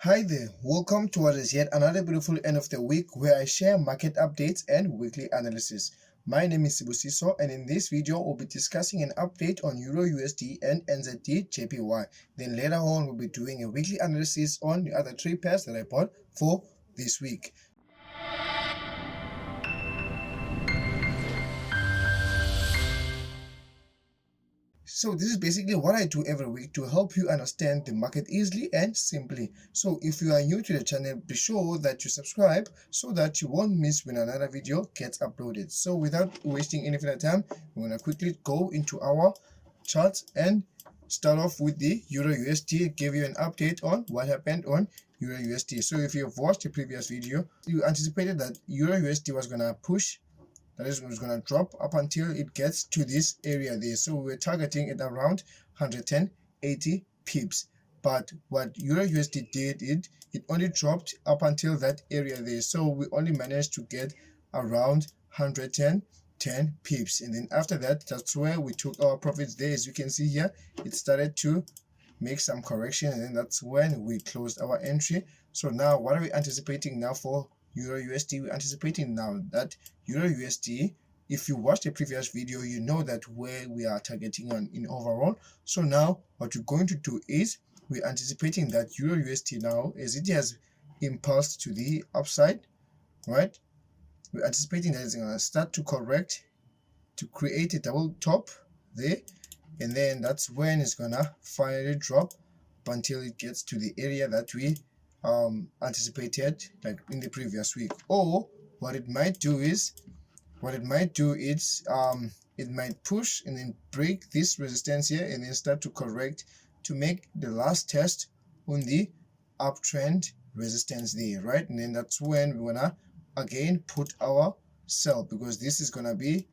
Hi there, welcome to what is yet another beautiful end of the week where I share market updates and weekly analysis. My name is Sibusiso, and in this video we'll be discussing an update on EURUSD and NZDJPY. Then later on we'll be doing a weekly analysis on the other three pairs that I bought for this week. So this is basically what I do every week to help you understand the market easily and simply. So if you are new to the channel, be sure that you subscribe so that you won't miss when another video gets uploaded. So without wasting any further time, we're going to quickly go into our charts and start off with the EURUSD, give you an update on what happened on EURUSD. So if you have watched the previous video, you anticipated that EURUSD was going to push, that is, was going to drop up until it gets to this area there. So we're targeting it around 180 pips. But what EURUSD did, it only dropped up until that area there. So we only managed to get around 110 pips. And then after that, that's where we took our profits there. As you can see here, it started to make some correction, and then that's when we closed our entry. So now what are we anticipating now for EURUSD? We're anticipating now that EURUSD, if you watched the previous video, you know that where we are targeting on in overall. So now what we're going to do is we're anticipating that EURUSD now, as it has impulsed to the upside, right? We're anticipating that it's going to start to correct to create a double top there, and then that's when it's going to finally drop until it gets to the area that we anticipated, like in the previous week. Or what it might do is it might push and then break this resistance here and then start to correct to make the last test on the uptrend resistance there, right? And then that's when we're gonna again put our sell, because this is gonna be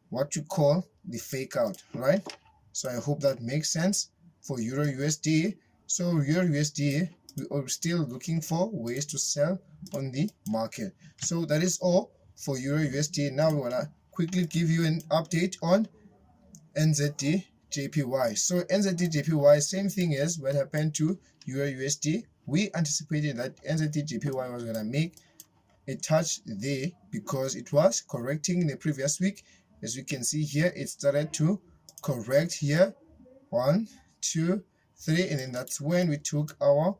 what you call the fake out, right? So I hope that makes sense for EURUSD. So EURUSD, we are still looking for ways to sell on the market. So that is all for EURUSD. Now we want to quickly give you an update on NZDJPY. So NZDJPY, same thing as what happened to EURUSD. We anticipated that NZDJPY was going to make a touch there because it was correcting in the previous week. As you can see here, it started to correct here, 1, 2, 3, and then that's when we took our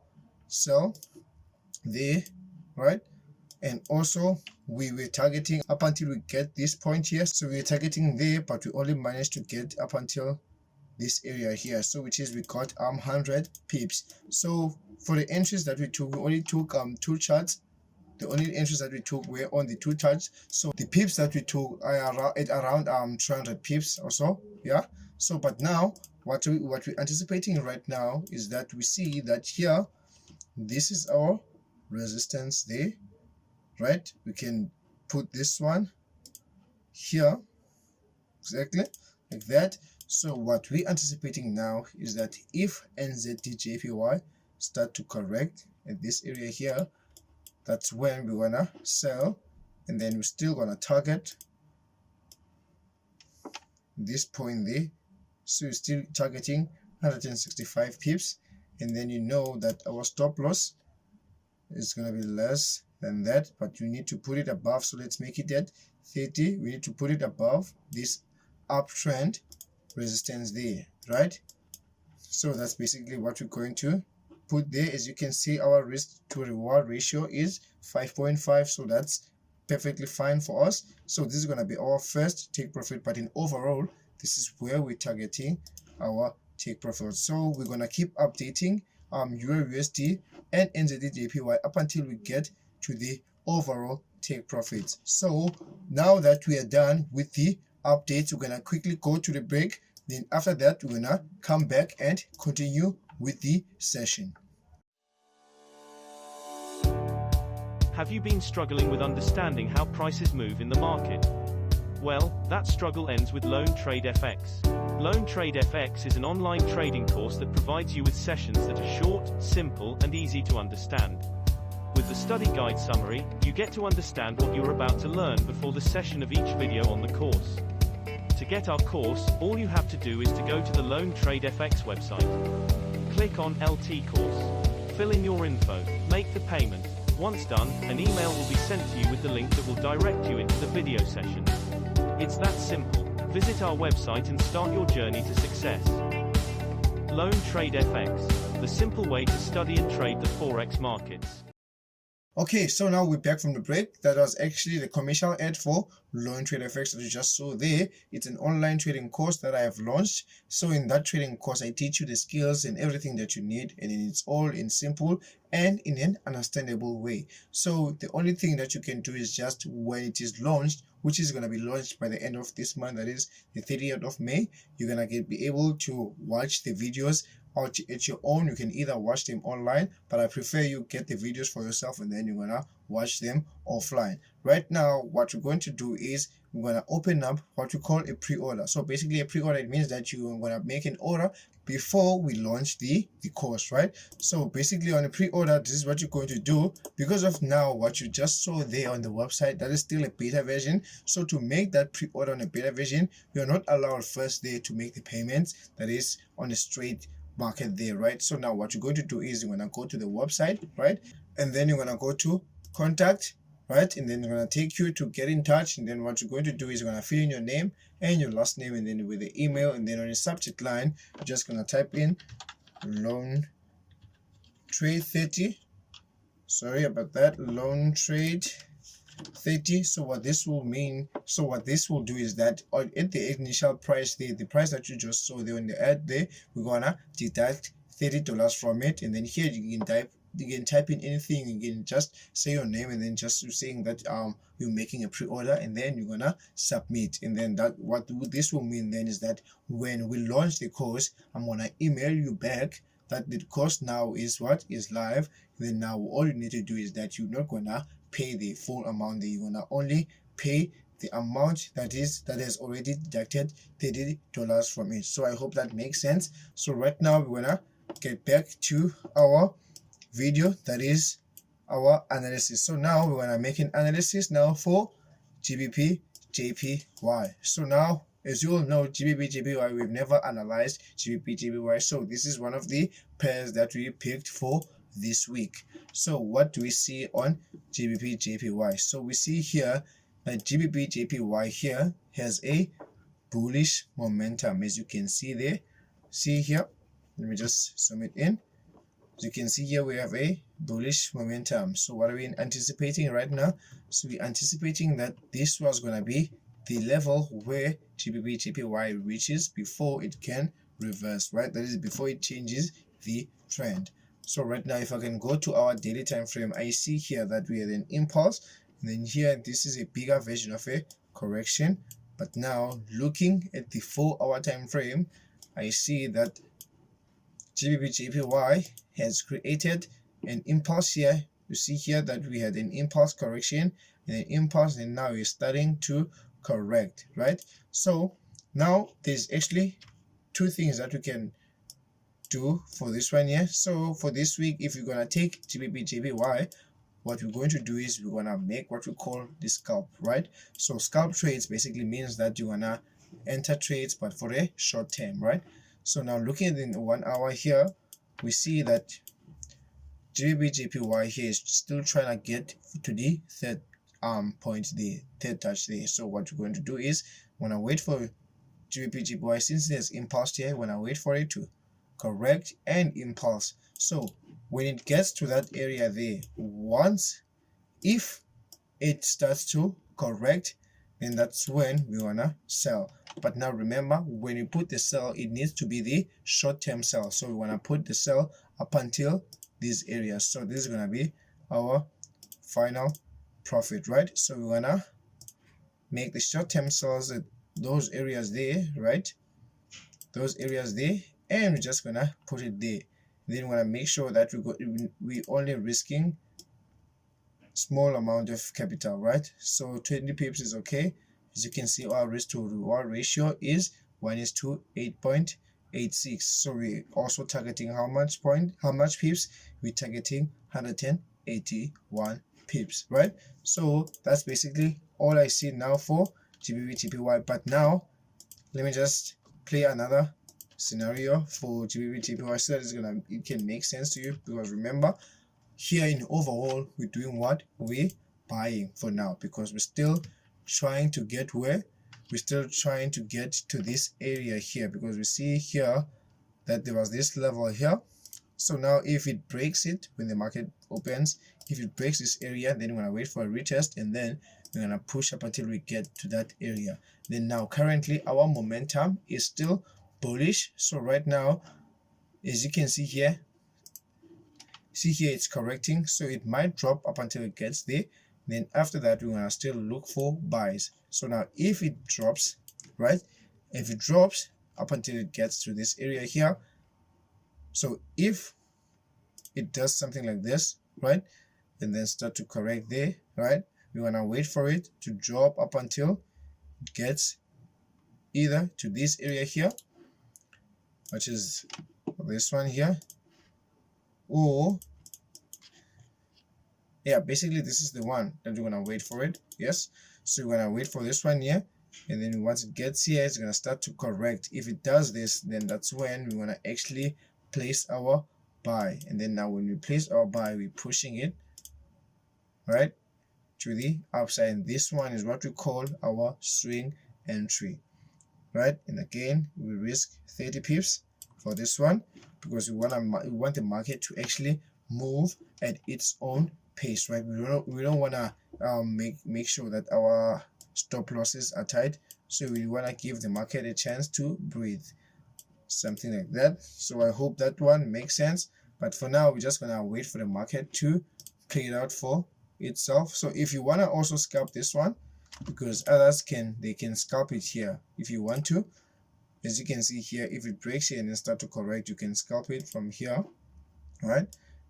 sell there, right? And also we were targeting up until we get this point here. So we're targeting there, but we only managed to get up until this area here, so which is we got 100 pips. So for the entries that we took, we only took two charts. The only entries that we took were on the two charts. So the pips that we took are at around 300 pips or so, yeah. So but now what we're anticipating right now is that we see that here, this is our resistance there, right? We can put this one here exactly like that. So what we're anticipating now is that if NZDJPY start to correct at this area here, that's when we wanna sell, and then we're still gonna target this point there. So we're still targeting 165 pips, and then you know that our stop loss is going to be less than that, but you need to put it above. So let's make it at 30. We need to put it above this uptrend resistance there, right? So that's basically what we're going to put there. As you can see, our risk to reward ratio is 5.5, so that's perfectly fine for us. So this is going to be our first take profit, but in overall, this is where we're targeting our take profit. So we're going to keep updating EURUSD and NZDJPY up until we get to the overall take profits. So now that we are done with the updates, we're going to quickly go to the break. Then after that, we're going to come back and continue with the session. Have you been struggling with understanding how prices move in the market? Well, that struggle ends with LoanTradeFX. LoanTradeFX is an online trading course that provides you with sessions that are short, simple, and easy to understand. With the study guide summary, you get to understand what you're about to learn before the session of each video on the course. To get our course, all you have to do is to go to the LoanTradeFX website. Click on LT course. fill in your info, make the payment. Once done, an email will be sent to you with the link that will direct you into the video session. It's that simple. Visit our website and start your journey to success. LoanTradeFX, the simple way to study and trade the Forex markets. Okay, so now we're back from the break. That was actually the commercial ad for LoanTradeFX that you just saw there. It's an online trading course that I have launched. So in that trading course, I teach you the skills and everything that you need, and it's all in simple and in an understandable way. So the only thing that you can do is just when it is launched, which is going to be launched by the end of this month, that is the 30th of May, you're going to be able to watch the videos at your own. You can either watch them online, but I prefer you get the videos for yourself and then you're gonna watch them offline. Right now, what we're going to do is we're gonna open up what we call a pre-order. So basically a pre-order, it means that you're gonna make an order before we launch the course, right? So basically on a pre-order, this is what you're going to do. Because of now what you just saw there on the website, that is still a beta version. So to make that pre-order on a beta version, you're not allowed first there to make the payments, that is on a straight market there, right? So now what you're going to do is you're going to go to the website, right? And then you're going to go to contact, right? And then you're going to take you to get in touch. And then what you're going to do is you're going to fill in your name and your last name, and then with the email, and then on the subject line you're just going to type in loan trade 30. Sorry about that, loan trade 30. So what this will mean, so what this will do is that at the initial price there, the price that you just saw there on the ad there, we're gonna deduct $30 from it. And then here you can type in anything. You can just say your name and then just saying that you're making a pre-order, and then you're gonna submit. And then that what this will mean then is that when we launch the course, I'm gonna email you back that the course now is live. And then now all you need to do is that you're not gonna pay the full amount. You're gonna only pay the amount that has already deducted $30 from it. So I hope that makes sense. So right now we're gonna get back to our video, that is our analysis. So now we're gonna make an analysis now for GBPJPY. So now, as you all know, GBPJPY, we've never analyzed GBPJPY, so this is one of the pairs that we picked for this week. So what do we see on GBPJPY? So we see here that GBPJPY here has a bullish momentum, as you can see there. See here, let me just zoom it in. As you can see here, we have a bullish momentum. So what are we anticipating right now? So we're anticipating that this was going to be the level where GBPJPY reaches before it can reverse, right? That is before it changes the trend. So right now, if I can go to our daily time frame, I see here that we had an impulse, and then here this is a bigger version of a correction. But now looking at the 4-hour time frame, I see that GBPJPY has created an impulse here. You see here that we had an impulse correction and an impulse, and now we're starting to correct, right? So now there's actually two things that we can do for this one here. So for this week, if you're gonna take GBPJPY, what we're going to do is we're gonna make what we call the scalp, right? So scalp trades basically means that you're gonna enter trades but for a short term, right? So now looking at the 1 hour here, we see that GBPJPY here is still trying to get to the third point, the third touch there. So what we're going to do is when I wait for GBPJPY, since there's impulse here, when I wait for it to correct and impulse. So when it gets to that area there, once if it starts to correct, then that's when we wanna sell. But now remember, when you put the sell, it needs to be the short-term sell. So we wanna put the sell up until these areas. So this is gonna be our final profit, right? So we wanna make the short-term sells at those areas there, right? Those areas there, and we're just gonna put it there. Then we're gonna make sure that we only risking small amount of capital, right? So 20 pips is okay. As you can see, our risk to reward ratio is 1:8.86. So we're also targeting how much pips? We're targeting 181 pips, right? So that's basically all I see now for GBPJPY. But now let me just play another scenario for GBPJPY so that it can make sense to you, because remember, here in overall we're doing what? We're buying for now, because we're still trying to get where? We're still trying to get to this area here, because we see here that there was this level here. So now if it breaks it when the market opens, if it breaks this area, then we're gonna wait for a retest, and then we're gonna push up until we get to that area. Then now currently our momentum is still bullish. So right now, as you can see here, it's correcting, so it might drop up until it gets there. Then after that, we're gonna still look for buys. So now if it drops, right, if it drops up until it gets to this area here, so if it does something like this, right, and then start to correct there, right, we're gonna wait for it to drop up until it gets either to this area here, which is this one here, or yeah, basically this is the one that we're gonna wait for it. Yes, so we're gonna wait for this one here, and then once it gets here, it's gonna start to correct. If it does this, then that's when we're gonna actually place our buy. And then now when we place our buy, we're pushing it right to the upside, and this one is what we call our swing entry, right? And again, we risk 30 pips for this one, because we want the market to actually move at its own pace, right? We don't want to make sure that our stop losses are tight, so we want to give the market a chance to breathe, something like that. So I hope that one makes sense, but for now we're just gonna wait for the market to play it out for itself. So if you want to also scalp this one, because others can scalp it here if you want to. As you can see here, if it breaks here and then start to correct, you can scalp it from here, right?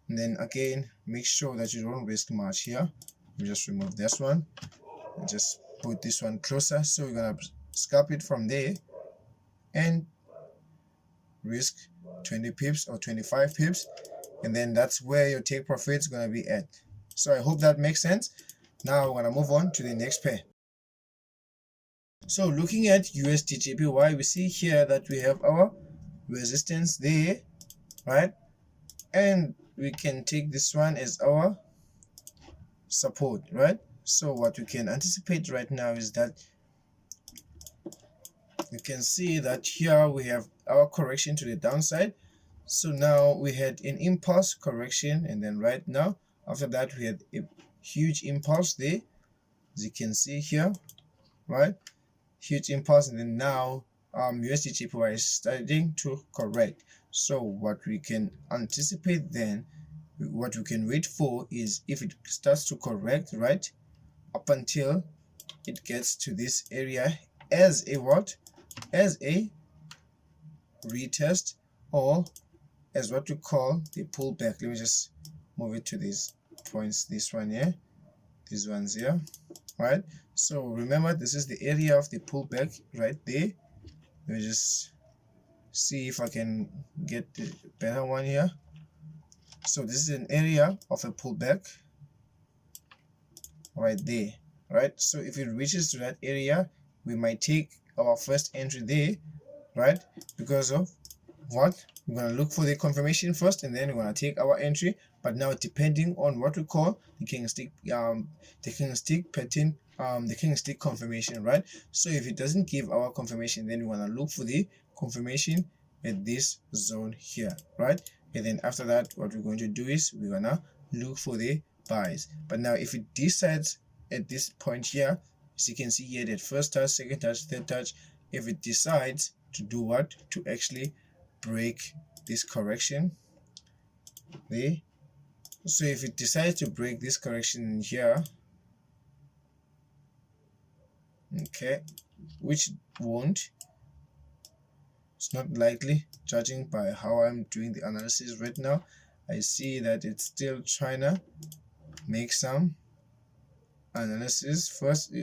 And then again, make sure that you don't risk much here. We just remove this one and just put this one closer. So we're gonna scalp it from there and risk 20 pips or 25 pips, and then that's where your take profit is gonna be at. So I hope that makes sense. Now we're gonna move on to the next pair. So looking at USDJPY, we see here that we have our resistance there, right? And we can take this one as our support, right? So what we can anticipate right now is that you can see that here we have our correction to the downside. So now we had an impulse correction, and then right now after that we had a huge impulse there, as you can see here, right? Huge impulse, and then now USDJPY is starting to correct. So what we can anticipate then, what we can wait for, is if it starts to correct right up until it gets to this area as a what? As a retest, or as what we call the pullback. Let me just move it to these points, this one here, these ones here, right? So remember, this is the area of the pullback right there. Let me just see if I can get the better one here. So this is an area of a pullback right there, right? So if it reaches to that area, we might take our first entry there, right? Because of what? We're going to look for the confirmation first, and then we're going to take our entry. But now, depending on what we call the candlestick pattern, the candlestick confirmation, right? So if it doesn't give our confirmation, then we want to look for the confirmation at this zone here, right? And then after that, what we're going to do is we're gonna look for the buys. But now if it decides at this point here, as you can see here, that first touch, second touch, third touch, if it decides to do what? To actually break this correction there. So if it decides to break this correction here, okay, which won't, it's not likely, judging by how I'm doing the analysis right now. I see that it's still trying to make some analysis first,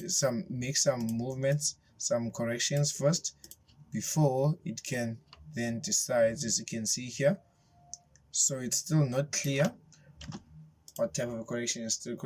make some movements, some corrections first, before it can then decide, as you can see here. So it's still not clear what type of a correction is still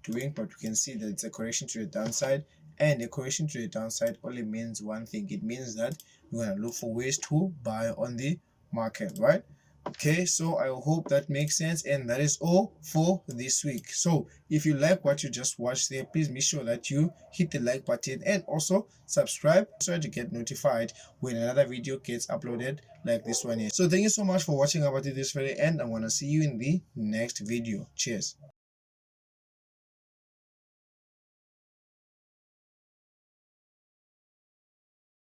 doing, but we can see that it's a correction to the downside, And a correction to the downside only means one thing. It means that you're going to look for ways to buy on the market, right? Okay, so I hope that makes sense, and that is all for this week. So if you like what you just watched there, please make sure that you hit the like button and also subscribe so that you get notified when another video gets uploaded like this one here. So thank you so much for watching up until this very end. I want to see you in the next video. Cheers.